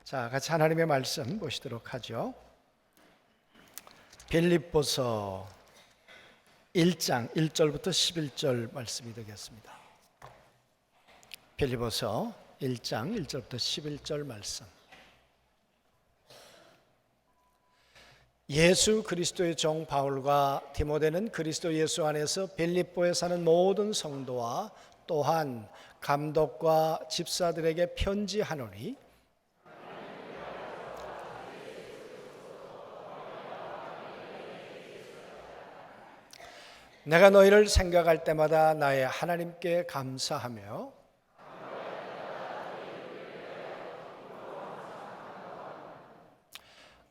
자, 같이 하나님의 말씀 보시도록 하죠. 빌립보서 1장 1절부터 11절 말씀이 되겠습니다. 빌립보서 1장 1절부터 11절 말씀. 예수 그리스도의 종 바울과 디모데는 그리스도 예수 안에서 빌립보에 사는 모든 성도와 또한 감독과 집사들에게 편지하노니 내가 너희를 생각할 때마다 나의 하나님께 감사하며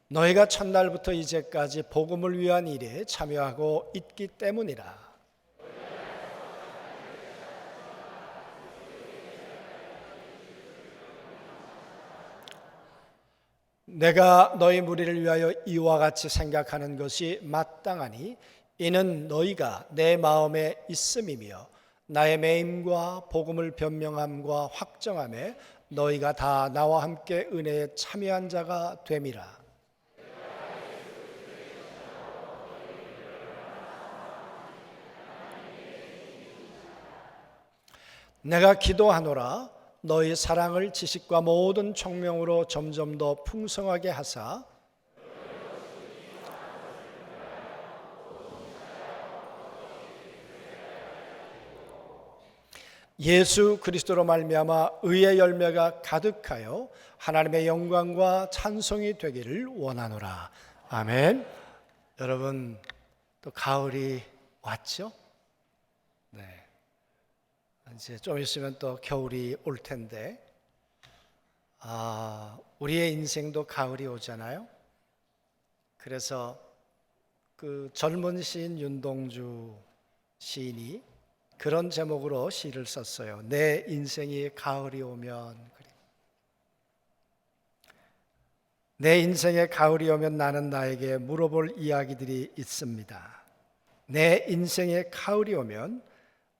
너희가 첫날부터 이제까지 복음을 위한 일에 참여하고 있기 때문이라. 내가 너희 무리를 위하여 이와 같이 생각하는 것이 마땅하니 이는 너희가 내 마음에 있음이며 나의 매임과 복음을 변명함과 확정함에 너희가 다 나와 함께 은혜에 참여한 자가 됨이라. 내가 기도하노라 너희 사랑을 지식과 모든 총명으로 점점 더 풍성하게 하사 예수 그리스도로 말미암아 의의 열매가 가득하여 하나님의 영광과 찬송이 되기를 원하노라. 아멘. 여러분, 또 가을이 왔죠? 네. 이제 좀 있으면 또 겨울이 올 텐데, 우리의 인생도 가을이 오잖아요. 그래서 그 젊은 시인 윤동주 시인이 그런 제목으로 시를 썼어요. 내 인생이 가을이 오면. 내 인생에 가을이 오면 나는 나에게 물어볼 이야기들이 있습니다. 내 인생에 가을이 오면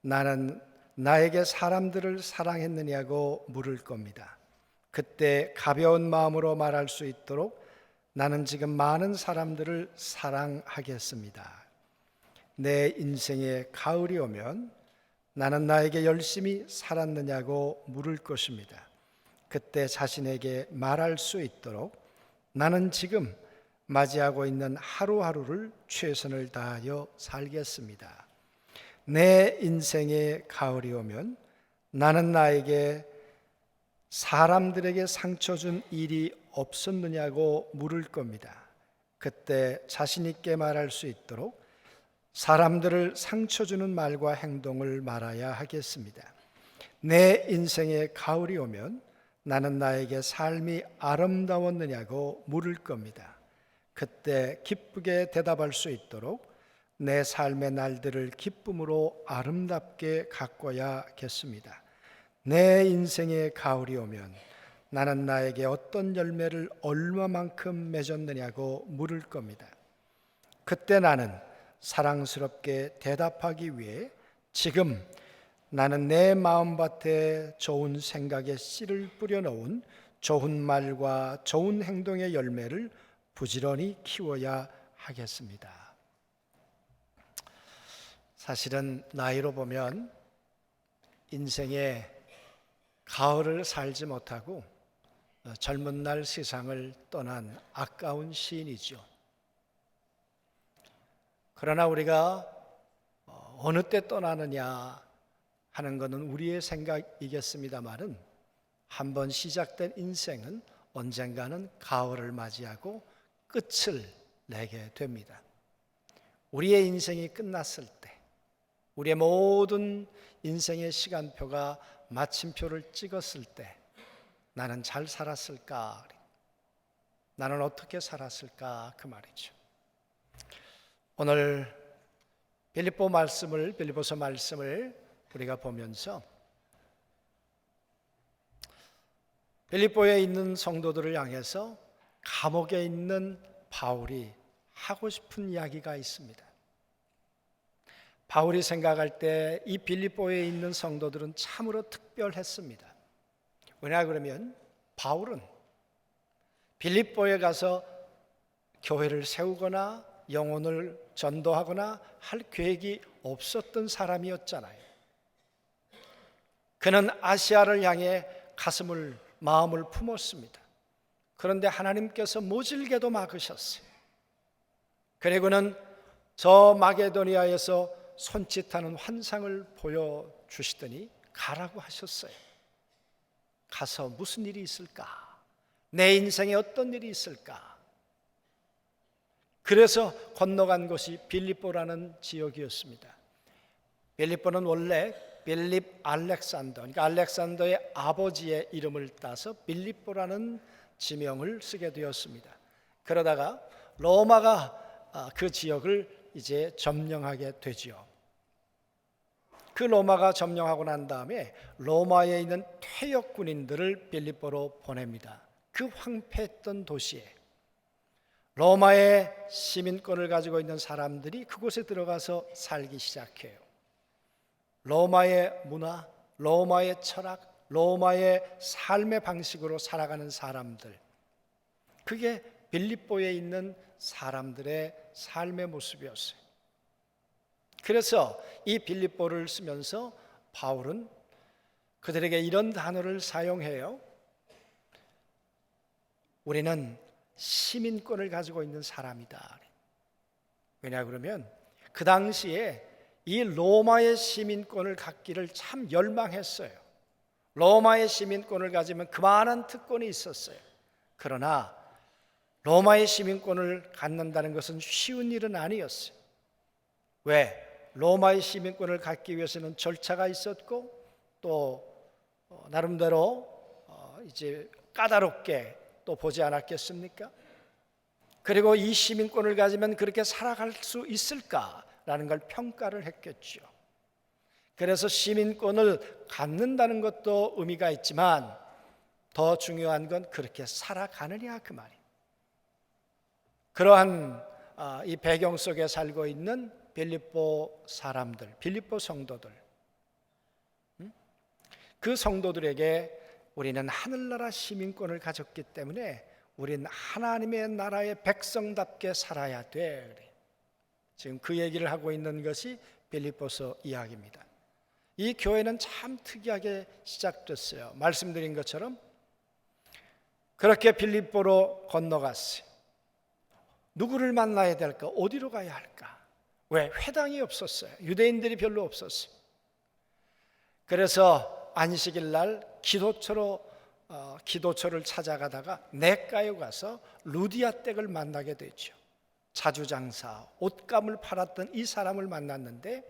나는 나에게 사람들을 사랑했느냐고 물을 겁니다. 그때 가벼운 마음으로 말할 수 있도록 나는 지금 많은 사람들을 사랑하겠습니다. 내 인생에 가을이 오면 나는 나에게 열심히 살았느냐고 물을 것입니다. 그때 자신에게 말할 수 있도록 나는 지금 맞이하고 있는 하루하루를 최선을 다하여 살겠습니다. 내 인생에 가을이 오면 나는 나에게 사람들에게 상처 준 일이 없었느냐고 물을 겁니다. 그때 자신 있게 말할 수 있도록 사람들을 상처 주는 말과 행동을 말아야 하겠습니다. 내 인생에 가을이 오면 나는 나에게 삶이 아름다웠느냐고 물을 겁니다. 그때 기쁘게 대답할 수 있도록 내 삶의 날들을 기쁨으로 아름답게 가꿔야겠습니다. 내 인생에 가을이 오면 나는 나에게 어떤 열매를 얼마만큼 맺었느냐고 물을 겁니다. 그때 나는 사랑스럽게 대답하기 위해 지금 나는 내 마음밭에 좋은 생각의 씨를 뿌려놓은 좋은 말과 좋은 행동의 열매를 부지런히 키워야 하겠습니다. 사실은 나이로 보면 인생에 가을을 살지 못하고 젊은 날 세상을 떠난 아까운 시인이죠. 그러나 우리가 어느 때 떠나느냐 하는 것은 우리의 생각이겠습니다만은 한번 시작된 인생은 언젠가는 가을을 맞이하고 끝을 내게 됩니다. 우리의 인생이 끝났을 때, 우리의 모든 인생의 시간표가 마침표를 찍었을 때 나는 잘 살았을까? 나는 어떻게 살았을까? 그 말이죠. 오늘 빌립보서 말씀을 우리가 보면서 빌립보에 있는 성도들을 향해서 감옥에 있는 바울이 하고 싶은 이야기가 있습니다. 바울이 생각할 때 이 빌립보에 있는 성도들은 참으로 특별했습니다. 왜냐 그러면 바울은 빌립보에 가서 교회를 세우거나 영혼을 전도하거나 할 계획이 없었던 사람이었잖아요. 그는 아시아를 향해 마음을 품었습니다. 그런데 하나님께서 모질게도 막으셨어요. 그리고는 저 마게도니아에서 손짓하는 환상을 보여주시더니 가라고 하셨어요. 가서 무슨 일이 있을까? 내 인생에 어떤 일이 있을까? 그래서 건너간 곳이 빌립보라는 지역이었습니다. 빌립보는 원래 빌립 알렉산더, 그러니까 알렉산더의 아버지의 이름을 따서 빌립보라는 지명을 쓰게 되었습니다. 그러다가 로마가 그 지역을 이제 점령하게 되지요. 그 로마가 점령하고 난 다음에 로마에 있는 퇴역 군인들을 빌립보로 보냅니다. 그 황폐했던 도시에 로마의 시민권을 가지고 있는 사람들이 그곳에 들어가서 살기 시작해요. 로마의 문화, 로마의 철학, 로마의 삶의 방식으로 살아가는 사람들, 그게 빌립보에 있는 사람들의 삶의 모습이었어요. 그래서 이 빌립보를 쓰면서 바울은 그들에게 이런 단어를 사용해요. 우리는 시민권을 가지고 있는 사람이다. 왜냐 그러면 그 당시에 이 로마의 시민권을 갖기를 참 열망했어요. 로마의 시민권을 가지면 그만한 특권이 있었어요. 그러나 로마의 시민권을 갖는다는 것은 쉬운 일은 아니었어요. 왜? 로마의 시민권을 갖기 위해서는 절차가 있었고 또 나름대로 이제 까다롭게 또 보지 않았겠습니까? 그리고 이 시민권을 가지면 그렇게 살아갈 수 있을까라는 걸 평가를 했겠죠. 그래서 시민권을 갖는다는 것도 의미가 있지만 더 중요한 건 그렇게 살아가느냐 그 말이에요. 그러한 이 배경 속에 살고 있는 빌립보 사람들, 빌립보 성도들, 그 성도들에게 우리는 하늘나라 시민권을 가졌기 때문에 우리는 하나님의 나라의 백성답게 살아야 돼. 지금 그 얘기를 하고 있는 것이 빌립보서 이야기입니다. 이 교회는 참 특이하게 시작됐어요. 말씀드린 것처럼 그렇게 빌립보로 건너갔어요. 누구를 만나야 될까? 어디로 가야 할까? 왜? 회당이 없었어요. 유대인들이 별로 없었어요. 그래서 안식일 날 기도처를 찾아가다가 냇가에 가서 루디아 댁을 만나게 되죠. 자주장사, 옷감을 팔았던 이 사람을 만났는데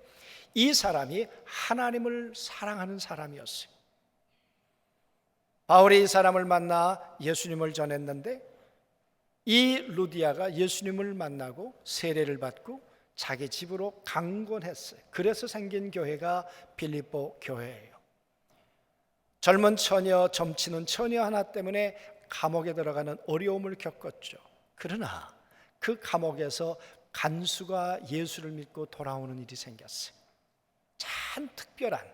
이 사람이 하나님을 사랑하는 사람이었어요. 바울이 이 사람을 만나 예수님을 전했는데 이 루디아가 예수님을 만나고 세례를 받고 자기 집으로 강권했어요. 그래서 생긴 교회가 빌립보 교회예요. 젊은 처녀, 점치는 처녀 하나 때문에 감옥에 들어가는 어려움을 겪었죠. 그러나 그 감옥에서 간수가 예수를 믿고 돌아오는 일이 생겼어요. 참 특별한.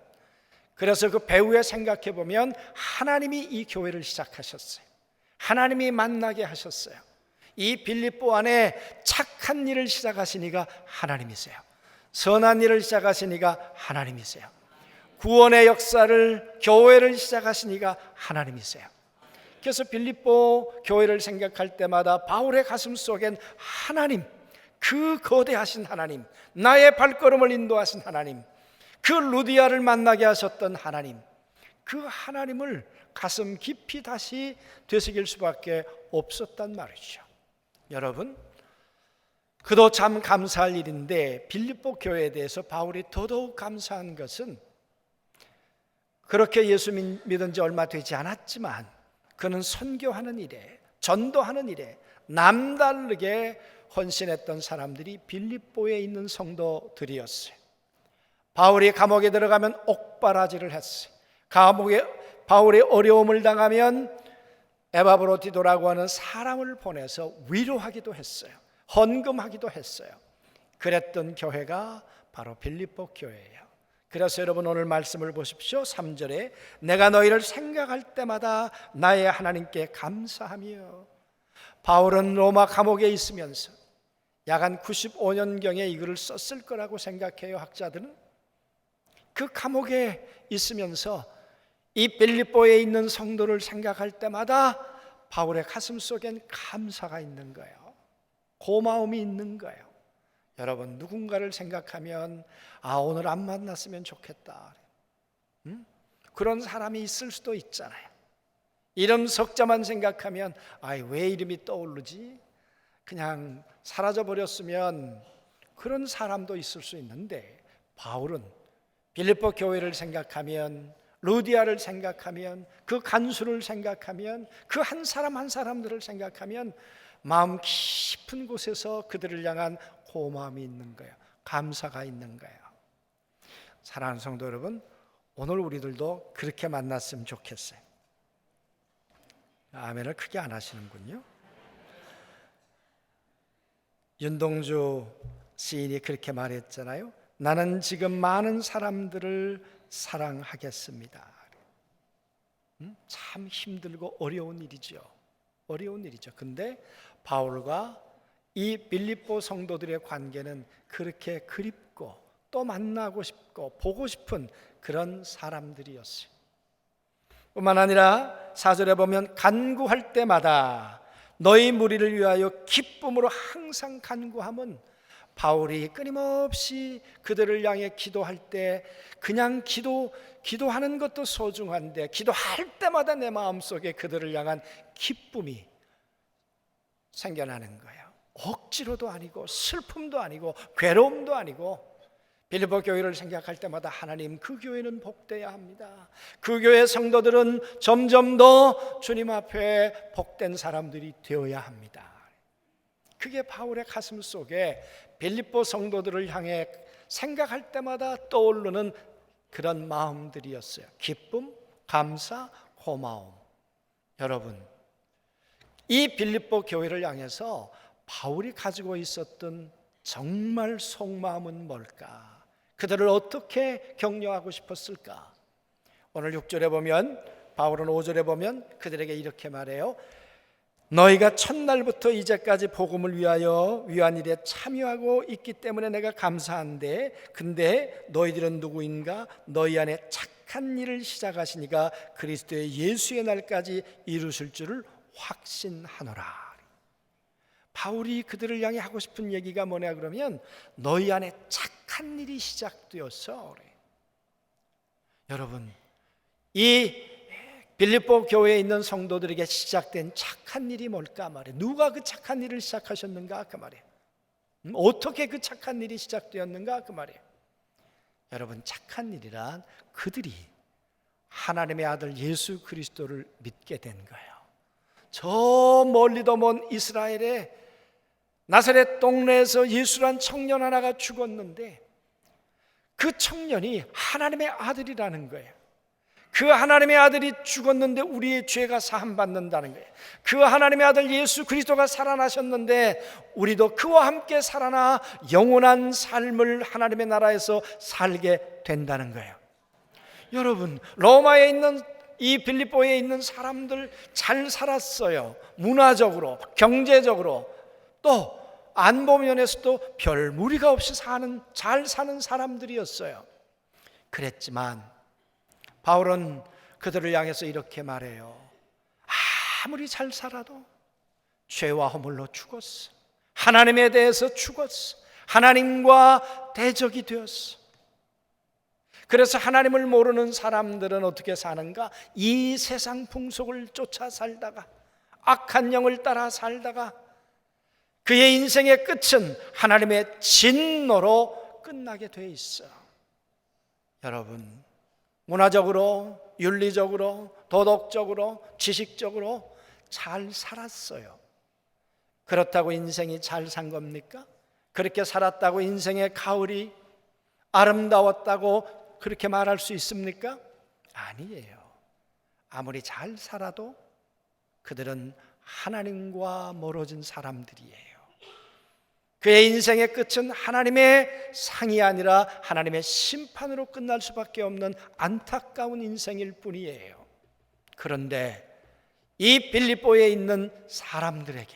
그래서 그 배후에 생각해 보면 하나님이 이 교회를 시작하셨어요. 하나님이 만나게 하셨어요. 이 빌립보 안에 착한 일을 시작하신 이가 하나님이세요. 선한 일을 시작하신 이가 하나님이세요. 구원의 역사를, 교회를 시작하신 이가 하나님이세요. 그래서 빌립보 교회를 생각할 때마다 바울의 가슴 속엔 하나님, 그 거대하신 하나님, 나의 발걸음을 인도하신 하나님, 그 루디아를 만나게 하셨던 하나님, 그 하나님을 가슴 깊이 다시 되새길 수밖에 없었단 말이죠. 여러분, 그도 참 감사할 일인데 빌립보 교회에 대해서 바울이 더더욱 감사한 것은 그렇게 예수 믿은 지 얼마 되지 않았지만 그는 선교하는 일에, 전도하는 일에 남다르게 헌신했던 사람들이 빌립보에 있는 성도들이었어요. 바울이 감옥에 들어가면 옥바라지를 했어요. 바울이 어려움을 당하면 에바브로디도라고 하는 사람을 보내서 위로하기도 했어요. 헌금하기도 했어요. 그랬던 교회가 바로 빌립보 교회예요. 그래서 여러분 오늘 말씀을 보십시오. 3절에 내가 너희를 생각할 때마다 나의 하나님께 감사하며 바울은 로마 감옥에 있으면서 약 한 95년경에 이 글을 썼을 거라고 생각해요. 학자들은 그 감옥에 있으면서 이 빌립보에 있는 성도를 생각할 때마다 바울의 가슴 속엔 감사가 있는 거예요. 고마움이 있는 거예요. 여러분, 누군가를 생각하면 오늘 안 만났으면 좋겠다, 그런 사람이 있을 수도 있잖아요. 이름 석자만 생각하면 왜 이름이 떠오르지? 그냥 사라져버렸으면, 그런 사람도 있을 수 있는데, 바울은 빌립보 교회를 생각하면, 루디아를 생각하면, 그 간수를 생각하면, 그 한 사람 한 사람들을 생각하면 마음 깊은 곳에서 그들을 향한 고마움이 있는 거예요. 감사가 있는 거예요. 사랑하는 성도 여러분, 오늘 우리들도 그렇게 만났으면 좋겠어요. 아멘을 크게 안 하시는군요. 윤동주 시인이 그렇게 말했잖아요. 나는 지금 많은 사람들을 사랑하겠습니다. 참 힘들고 어려운 일이죠. 어려운 일이죠. 근데 바울과 이 빌립보 성도들의 관계는 그렇게 그립고 또 만나고 싶고 보고 싶은 그런 사람들이었어요. 뿐만 아니라 4절에 보면 간구할 때마다 너희 무리를 위하여 기쁨으로 항상 간구함은, 바울이 끊임없이 그들을 향해 기도할 때 그냥 기도하는 것도 소중한데, 기도할 때마다 내 마음속에 그들을 향한 기쁨이 생겨나는 거예요. 억지로도 아니고 슬픔도 아니고 괴로움도 아니고, 빌립보 교회를 생각할 때마다 하나님, 그 교회는 복되어야 합니다. 그 교회 성도들은 점점 더 주님 앞에 복된 사람들이 되어야 합니다. 그게 바울의 가슴 속에 빌립보 성도들을 향해 생각할 때마다 떠오르는 그런 마음들이었어요. 기쁨, 감사, 고마움. 여러분, 이 빌립보 교회를 향해서 바울이 가지고 있었던 정말 속마음은 뭘까? 그들을 어떻게 격려하고 싶었을까? 오늘 6절에 보면, 바울은 5절에 보면 그들에게 이렇게 말해요. 너희가 첫날부터 이제까지 복음을 위하여 위한 일에 참여하고 있기 때문에 내가 감사한데, 근데 너희들은 누구인가? 너희 안에 착한 일을 시작하시니까 그리스도의 예수의 날까지 이루실 줄을 확신하노라. 바울이 그들을 향해 하고 싶은 얘기가 뭐냐 그러면, 너희 안에 착한 일이 시작되었어. 그래. 여러분, 이 빌립보 교회에 있는 성도들에게 시작된 착한 일이 뭘까 말이에요. 누가 그 착한 일을 시작하셨는가 그 말이에요. 어떻게 그 착한 일이 시작되었는가 그 말이에요. 여러분, 착한 일이란 그들이 하나님의 아들 예수 그리스도를 믿게 된 거예요. 저 멀리도 먼 이스라엘에 나사렛 동네에서 예수란 청년 하나가 죽었는데, 그 청년이 하나님의 아들이라는 거예요. 그 하나님의 아들이 죽었는데 우리의 죄가 사함받는다는 거예요. 그 하나님의 아들 예수 그리스도가 살아나셨는데 우리도 그와 함께 살아나 영원한 삶을 하나님의 나라에서 살게 된다는 거예요. 여러분, 로마에 있는 이 빌립보에 있는 사람들 잘 살았어요. 문화적으로, 경제적으로, 또 안보 면에서도 별 무리가 없이 잘 사는 사람들이었어요. 그랬지만 바울은 그들을 향해서 이렇게 말해요. 아무리 잘 살아도 죄와 허물로 죽었어. 하나님에 대해서 죽었어. 하나님과 대적이 되었어. 그래서 하나님을 모르는 사람들은 어떻게 사는가? 이 세상 풍속을 쫓아 살다가, 악한 영을 따라 살다가 그의 인생의 끝은 하나님의 진노로 끝나게 돼 있어. 여러분, 문화적으로, 윤리적으로, 도덕적으로, 지식적으로 잘 살았어요. 그렇다고 인생이 잘 산 겁니까? 그렇게 살았다고 인생의 가을이 아름다웠다고 그렇게 말할 수 있습니까? 아니에요. 아무리 잘 살아도 그들은 하나님과 멀어진 사람들이에요. 그의 인생의 끝은 하나님의 상이 아니라 하나님의 심판으로 끝날 수밖에 없는 안타까운 인생일 뿐이에요. 그런데 이 빌립보에 있는 사람들에게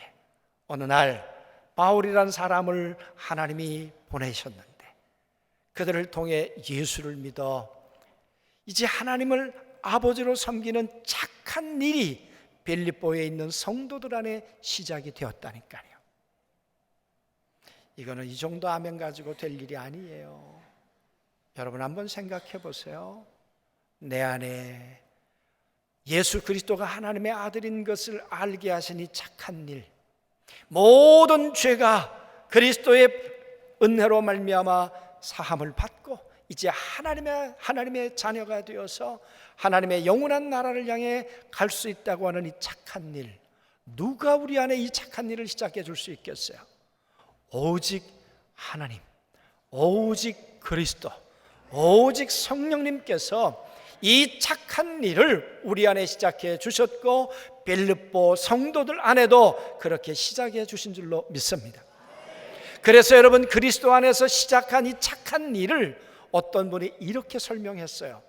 어느 날 바울이란 사람을 하나님이 보내셨는데 그들을 통해 예수를 믿어 이제 하나님을 아버지로 섬기는 착한 일이 빌립보에 있는 성도들 안에 시작이 되었다니까요. 이거는 이 정도 아멘 가지고 될 일이 아니에요. 여러분 한번 생각해 보세요. 내 안에 예수 그리스도가 하나님의 아들인 것을 알게 하시니 착한 일, 모든 죄가 그리스도의 은혜로 말미암아 사함을 받고 이제 하나님의 자녀가 되어서 하나님의 영원한 나라를 향해 갈 수 있다고 하는 이 착한 일, 누가 우리 안에 이 착한 일을 시작해 줄 수 있겠어요? 오직 하나님, 오직 그리스도, 오직 성령님께서 이 착한 일을 우리 안에 시작해 주셨고 빌립보 성도들 안에도 그렇게 시작해 주신 줄로 믿습니다. 그래서 여러분, 그리스도 안에서 시작한 이 착한 일을 어떤 분이 이렇게 설명했어요.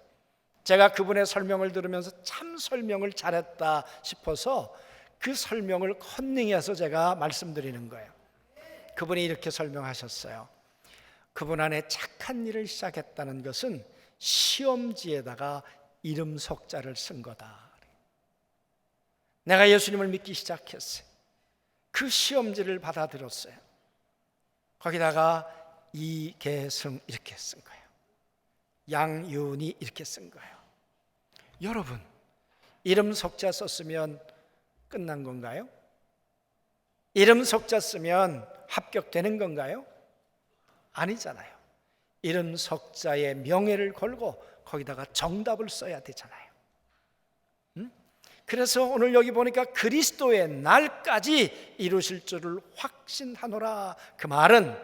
제가 그분의 설명을 들으면서 참 설명을 잘했다 싶어서 그 설명을 컨닝해서 제가 말씀드리는 거예요. 그분이 이렇게 설명하셨어요. 그분 안에 착한 일을 시작했다는 것은 시험지에다가 이름 석자를 쓴 거다. 내가 예수님을 믿기 시작했어요. 그 시험지를 받아들였어요. 거기다가 이계승 이렇게 쓴 거예요. 양윤이 이렇게 쓴 거예요. 여러분, 이름 석자 썼으면 끝난 건가요? 이름 석자 쓰면 합격되는 건가요? 아니잖아요. 이름 석자의 명예를 걸고 거기다가 정답을 써야 되잖아요. 그래서 오늘 여기 보니까 그리스도의 날까지 이루실 줄을 확신하노라. 그 말은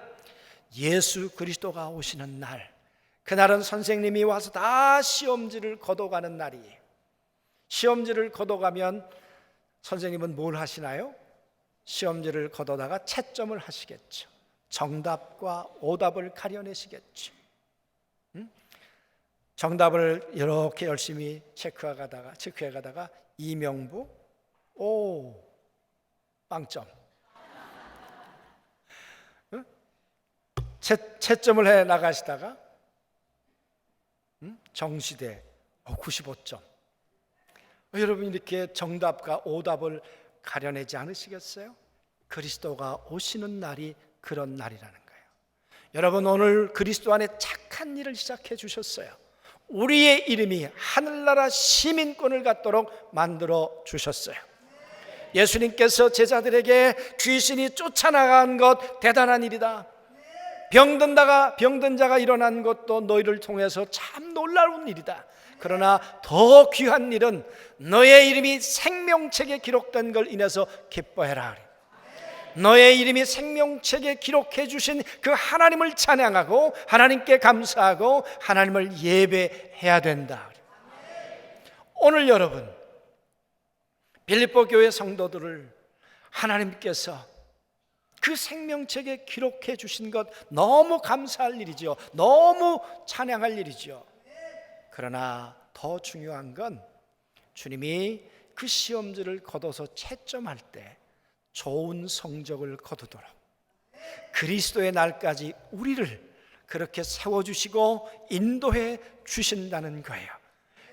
예수 그리스도가 오시는 날, 그날은 선생님이 와서 다 시험지를 걷어가는 날이에요. 시험지를 걷어가면 선생님은 뭘 하시나요? 시험지를 걷어다가 채점을 하시겠죠. 정답과 오답을 가려내시겠죠. 정답을 이렇게 열심히 체크해 가다가 이명부, 오, 빵점. 채점을 해 나가시다가 정시대 95점. 여러분, 이렇게 정답과 오답을 가려내지 않으시겠어요? 그리스도가 오시는 날이 그런 날이라는 거예요. 여러분, 오늘 그리스도 안에 착한 일을 시작해 주셨어요. 우리의 이름이 하늘나라 시민권을 갖도록 만들어 주셨어요. 예수님께서 제자들에게 귀신이 쫓아나간 것 대단한 일이다. 병든 자가 일어난 것도 너희를 통해서 참 놀라운 일이다. 그러나 더 귀한 일은 너의 이름이 생명책에 기록된 걸 인해서 기뻐해라. 너의 이름이 생명책에 기록해 주신 그 하나님을 찬양하고 하나님께 감사하고 하나님을 예배해야 된다. 오늘 여러분, 빌립보 교회 성도들을 하나님께서 그 생명책에 기록해 주신 것 너무 감사할 일이죠. 너무 찬양할 일이죠. 그러나 더 중요한 건 주님이 그 시험지를 걷어서 채점할 때 좋은 성적을 거두도록 그리스도의 날까지 우리를 그렇게 세워주시고 인도해 주신다는 거예요.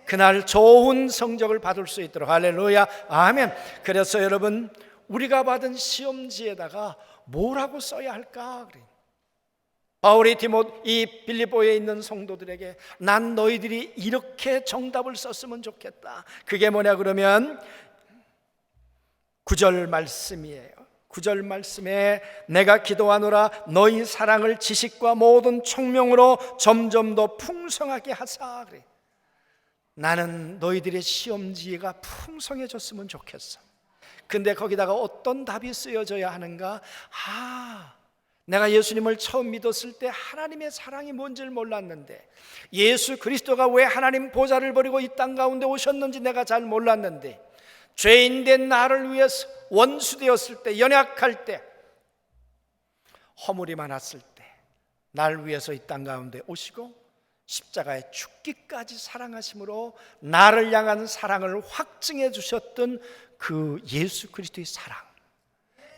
그날 좋은 성적을 받을 수 있도록. 할렐루야, 아멘. 그래서 여러분, 우리가 받은 시험지에다가 뭐라고 써야 할까? 바울이 이 빌립보에 있는 성도들에게 난 너희들이 이렇게 정답을 썼으면 좋겠다. 그게 뭐냐 그러면 9절 말씀이에요. 9절 말씀에 내가 기도하노라 너희 사랑을 지식과 모든 총명으로 점점 더 풍성하게 하사. 그래. 나는 너희들의 시험지가 풍성해졌으면 좋겠어. 근데 거기다가 어떤 답이 쓰여져야 하는가? 내가 예수님을 처음 믿었을 때 하나님의 사랑이 뭔지를 몰랐는데, 예수 그리스도가 왜 하나님 보좌를 버리고 이 땅 가운데 오셨는지 내가 잘 몰랐는데, 죄인된 나를 위해서 원수 되었을 때, 연약할 때, 허물이 많았을 때 날 위해서 이 땅 가운데 오시고 십자가에 죽기까지 사랑하심으로 나를 향한 사랑을 확증해 주셨던 그 예수 그리스도의 사랑,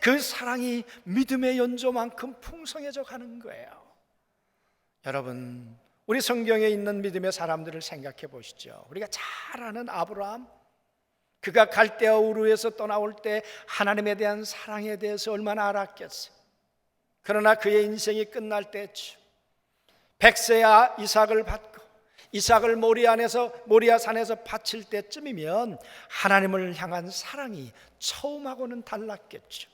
그 사랑이 믿음의 연조만큼 풍성해져 가는 거예요. 여러분, 우리 성경에 있는 믿음의 사람들을 생각해 보시죠. 우리가 잘 아는 아브라함, 그가 갈대아 우르에서 떠나올 때 하나님에 대한 사랑에 대해서 얼마나 알았겠어요. 그러나 그의 인생이 끝날 때쯤 백세야 이삭을 받고 이삭을 모리아 산에서 바칠 때쯤이면 하나님을 향한 사랑이 처음하고는 달랐겠죠.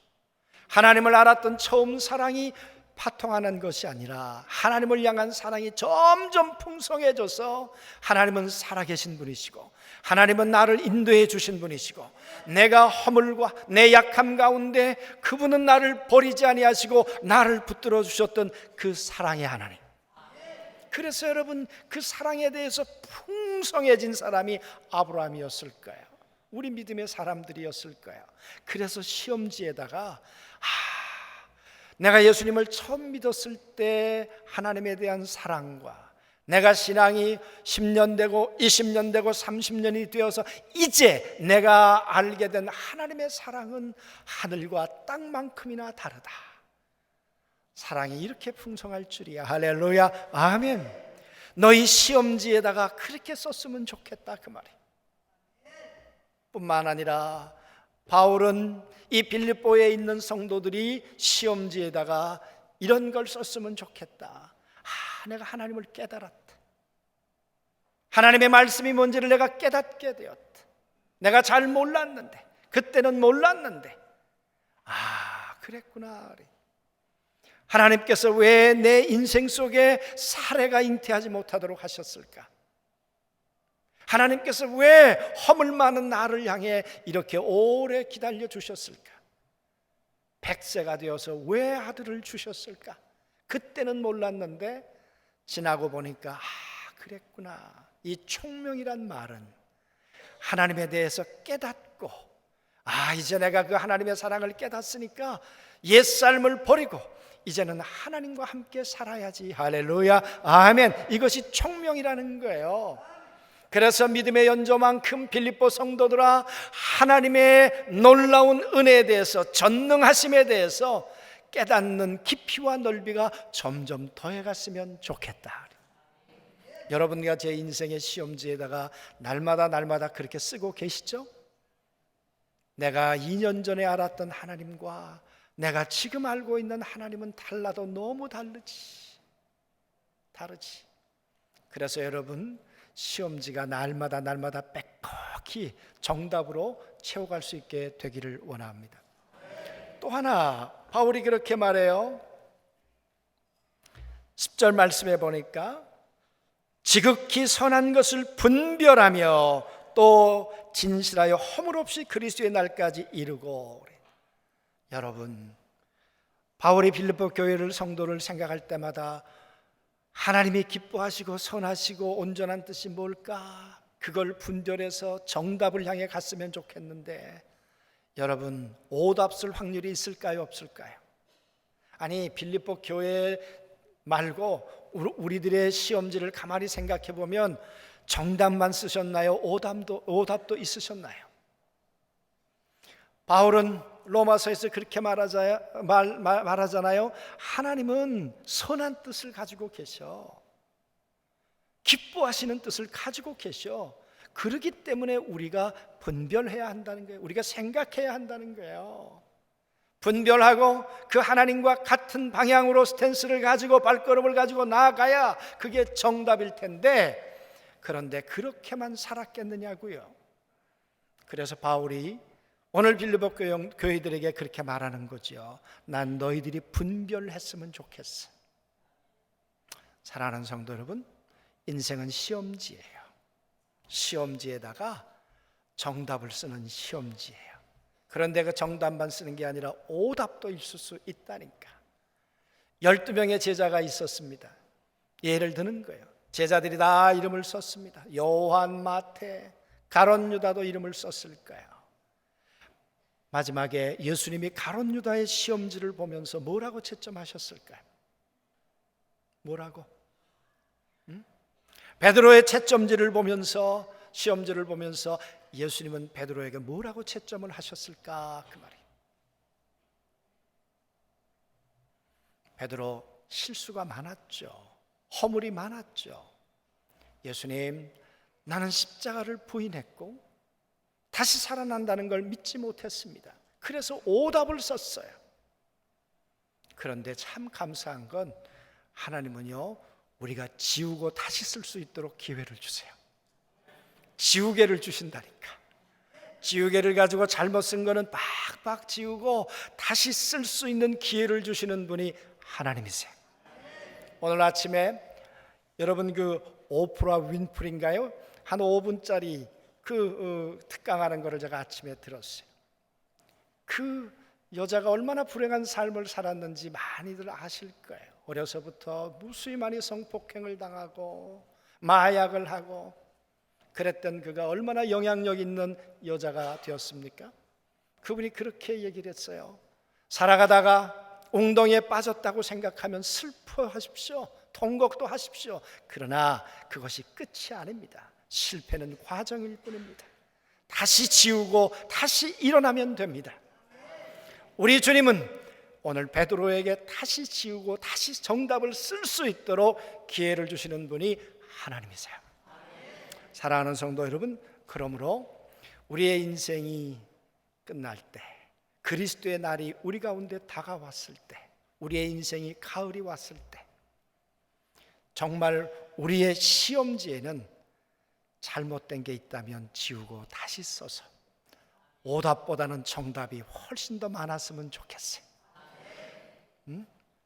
하나님을 알았던 처음 사랑이 파통하는 것이 아니라 하나님을 향한 사랑이 점점 풍성해져서 하나님은 살아계신 분이시고 하나님은 나를 인도해 주신 분이시고 내가 허물과 내 약함 가운데 그분은 나를 버리지 아니하시고 나를 붙들어 주셨던 그 사랑의 하나님. 그래서 여러분, 그 사랑에 대해서 풍성해진 사람이 아브라함이었을 거예요. 우리 믿음의 사람들이었을 거예요. 그래서 시험지에다가 내가 예수님을 처음 믿었을 때 하나님에 대한 사랑과 내가 신앙이 10년 되고 20년 되고 30년이 되어서 이제 내가 알게 된 하나님의 사랑은 하늘과 땅만큼이나 다르다. 사랑이 이렇게 풍성할 줄이야. 할렐루야, 아멘. 너희 시험지에다가 그렇게 썼으면 좋겠다, 그 말이에요. 뿐만 아니라 바울은 이 빌립보에 있는 성도들이 시험지에다가 이런 걸 썼으면 좋겠다. 내가 하나님을 깨달았다. 하나님의 말씀이 뭔지를 내가 깨닫게 되었다. 내가 잘 몰랐는데, 그때는 몰랐는데 그랬구나. 하나님께서 왜 내 인생 속에 사례가 잉태하지 못하도록 하셨을까? 하나님께서 왜 허물 많은 나를 향해 이렇게 오래 기다려 주셨을까? 100세가 되어서 왜 아들을 주셨을까? 그때는 몰랐는데 지나고 보니까 그랬구나. 이 총명이란 말은 하나님에 대해서 깨닫고 이제 내가 그 하나님의 사랑을 깨닫으니까 옛삶을 버리고 이제는 하나님과 함께 살아야지. 할렐루야, 아멘. 이것이 총명이라는 거예요. 그래서 믿음의 연조만큼 빌립보 성도들아, 하나님의 놀라운 은혜에 대해서, 전능하심에 대해서 깨닫는 깊이와 넓이가 점점 더해갔으면 좋겠다. 여러분과 제 인생의 시험지에다가 날마다 그렇게 쓰고 계시죠? 내가 2년 전에 알았던 하나님과 내가 지금 알고 있는 하나님은 달라도 너무 다르지. 그래서 여러분, 시험지가 날마다 빽빽히 정답으로 채워갈 수 있게 되기를 원합니다. 또 하나, 바울이 그렇게 말해요. 10절 말씀해 보니까 지극히 선한 것을 분별하며 또 진실하여 허물 없이 그리스도의 날까지 이루고. 여러분, 바울이 빌립보 교회를, 성도를 생각할 때마다 하나님이 기뻐하시고 선하시고 온전한 뜻이 뭘까? 그걸 분별해서 정답을 향해 갔으면 좋겠는데, 여러분, 오답 쓸 확률이 있을까요, 없을까요? 아니, 빌립보 교회 말고 우리들의 시험지를 가만히 생각해 보면 정답만 쓰셨나요? 오답도 있으셨나요? 바울은 로마서에서 그렇게 말하잖아요. 하나님은 선한 뜻을 가지고 계셔. 기뻐하시는 뜻을 가지고 계셔. 그렇기 때문에 우리가 분별해야 한다는 거예요. 우리가 생각해야 한다는 거예요. 분별하고 그 하나님과 같은 방향으로 스탠스를 가지고 발걸음을 가지고 나아가야 그게 정답일 텐데, 그런데 그렇게만 살았겠느냐고요. 그래서 바울이 오늘 빌립보 교회들에게 그렇게 말하는 거죠. 난 너희들이 분별했으면 좋겠어. 사랑하는 성도 여러분, 인생은 시험지예요. 시험지에다가 정답을 쓰는 시험지예요. 그런데 그 정답만 쓰는 게 아니라 오답도 있을 수 있다니까. 12명의 제자가 있었습니다. 예를 드는 거예요. 제자들이 다 이름을 썼습니다. 요한, 마태, 가룟 유다도 이름을 썼을 거예요. 마지막에 예수님이 가룟 유다의 시험지를 보면서 뭐라고 채점하셨을까요? 뭐라고? 베드로의 채점지를 보면서, 시험지를 보면서 예수님은 베드로에게 뭐라고 채점을 하셨을까? 그 말이에요. 베드로 실수가 많았죠. 허물이 많았죠. 예수님, 나는 십자가를 부인했고 다시 살아난다는 걸 믿지 못했습니다. 그래서 오답을 썼어요. 그런데 참 감사한 건 하나님은요, 우리가 지우고 다시 쓸 수 있도록 기회를 주세요. 지우개를 주신다니까. 지우개를 가지고 잘못 쓴 거는 빡빡 지우고 다시 쓸 수 있는 기회를 주시는 분이 하나님이세요. 오늘 아침에 여러분 그 오프라 윈프리인가요? 한 5분짜리 특강하는 거를 제가 아침에 들었어요. 그 여자가 얼마나 불행한 삶을 살았는지 많이들 아실 거예요. 어려서부터 무수히 많이 성폭행을 당하고 마약을 하고 그랬던 그가 얼마나 영향력 있는 여자가 되었습니까? 그분이 그렇게 얘기를 했어요. 살아가다가 웅덩이에 빠졌다고 생각하면 슬퍼하십시오. 통곡도 하십시오. 그러나 그것이 끝이 아닙니다. 실패는 과정일 뿐입니다. 다시 지우고 다시 일어나면 됩니다. 우리 주님은 오늘 베드로에게 다시 지우고 다시 정답을 쓸 수 있도록 기회를 주시는 분이 하나님이세요. 사랑하는 성도 여러분, 그러므로 우리의 인생이 끝날 때, 그리스도의 날이 우리 가운데 다가왔을 때, 우리의 인생이 가을이 왔을 때, 정말 우리의 시험지에는 잘못된 게 있다면 지우고 다시 써서 오답보다는 정답이 훨씬 더 많았으면 좋겠어요.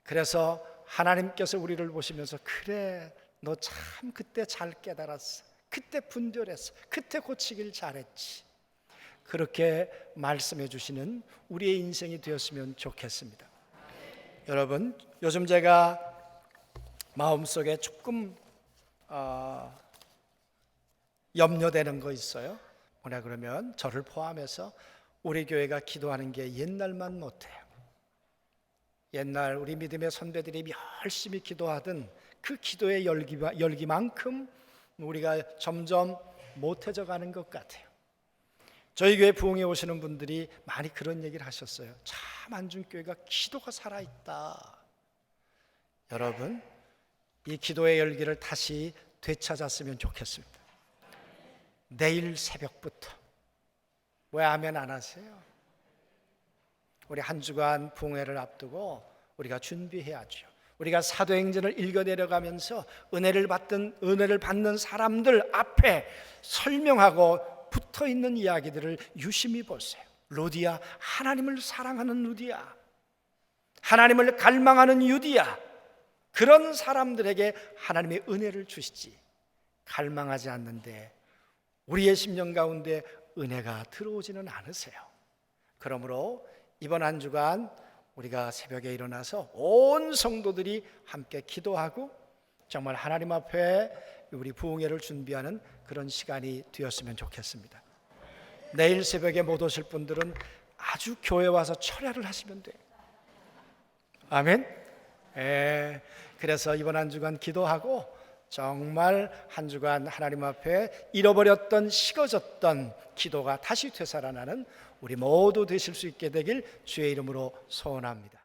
그래서 하나님께서 우리를 보시면서 그래, 너 참 그때 잘 깨달았어, 그때 분별했어, 그때 고치길 잘했지, 그렇게 말씀해 주시는 우리의 인생이 되었으면 좋겠습니다. 여러분, 요즘 제가 마음속에 조금 염려되는 거 있어요. 뭐냐 그러면 저를 포함해서 우리 교회가 기도하는 게 옛날만 못해요. 옛날 우리 믿음의 선배들이 열심히 기도하던 그 기도의 열기만큼 우리가 점점 못해져 가는 것 같아요. 저희 교회 부흥에 오시는 분들이 많이 그런 얘기를 하셨어요. 참 안중교회가 기도가 살아있다. 여러분, 이 기도의 열기를 다시 되찾았으면 좋겠습니다. 내일 새벽부터. 왜 아멘 안 하세요? 우리 한 주간 부흥회를 앞두고 우리가 준비해야죠. 우리가 사도행전을 읽어내려가면서 은혜를 받는 사람들 앞에 설명하고 붙어있는 이야기들을 유심히 보세요. 루디아, 하나님을 사랑하는 루디아, 하나님을 갈망하는 유디아, 그런 사람들에게 하나님의 은혜를 주시지, 갈망하지 않는데 우리의 심령 가운데 은혜가 들어오지는 않으세요. 그러므로 이번 한 주간 우리가 새벽에 일어나서 온 성도들이 함께 기도하고 정말 하나님 앞에 우리 부흥회를 준비하는 그런 시간이 되었으면 좋겠습니다. 내일 새벽에 못 오실 분들은 아주 교회 와서 철야를 하시면 돼요. 아멘. 그래서 이번 한 주간 기도하고 정말 한 주간 하나님 앞에 잃어버렸던, 식어졌던 기도가 다시 되살아나는 우리 모두 되실 수 있게 되길 주의 이름으로 소원합니다.